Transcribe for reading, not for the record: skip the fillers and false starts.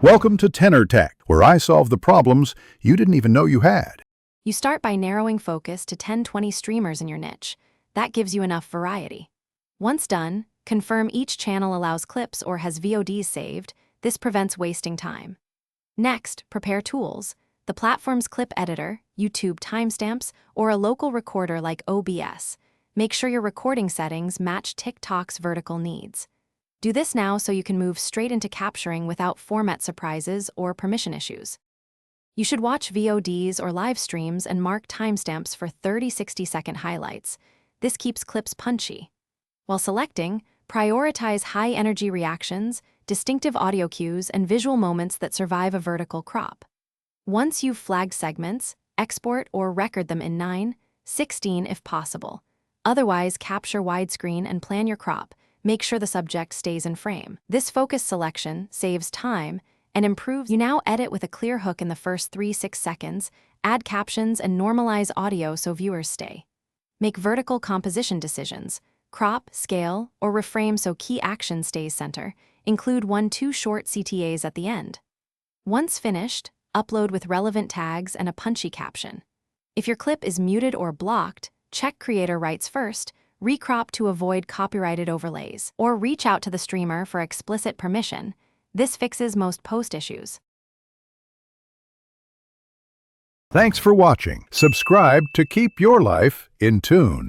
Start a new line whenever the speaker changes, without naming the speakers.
Welcome to Tenor Tech, where I solve the problems you didn't even know you had.
You start by narrowing focus to 10-20 streamers in your niche. That gives you enough variety. Once done, confirm each channel allows clips or has VODs saved. This prevents wasting time. Next, prepare tools. The platform's clip editor, YouTube timestamps, or a local recorder like OBS. Make sure your recording settings match TikTok's vertical needs. Do this now so you can move straight into capturing without format surprises or permission issues. You should watch VODs or live streams and mark timestamps for 30-60-second highlights. This keeps clips punchy. While selecting, prioritize high-energy reactions, distinctive audio cues, and visual moments that survive a vertical crop. Once you've flagged segments, export or record them in 9:16 if possible. Otherwise, capture widescreen and plan your crop. Make sure the subject stays in frame. This focus selection saves time and improves. You now edit with a clear hook in the first 3-6 seconds, add captions and normalize audio so viewers stay. Make vertical composition decisions, crop, scale, or reframe so key action stays center. Include 1-2 short CTAs at the end. Once finished, upload with relevant tags and a punchy caption. If your clip is muted or blocked, check creator rights first, recrop to avoid copyrighted overlays, or reach out to the streamer for explicit permission. This fixes most post issues.
Thanks for watching. Subscribe to keep your life in tune.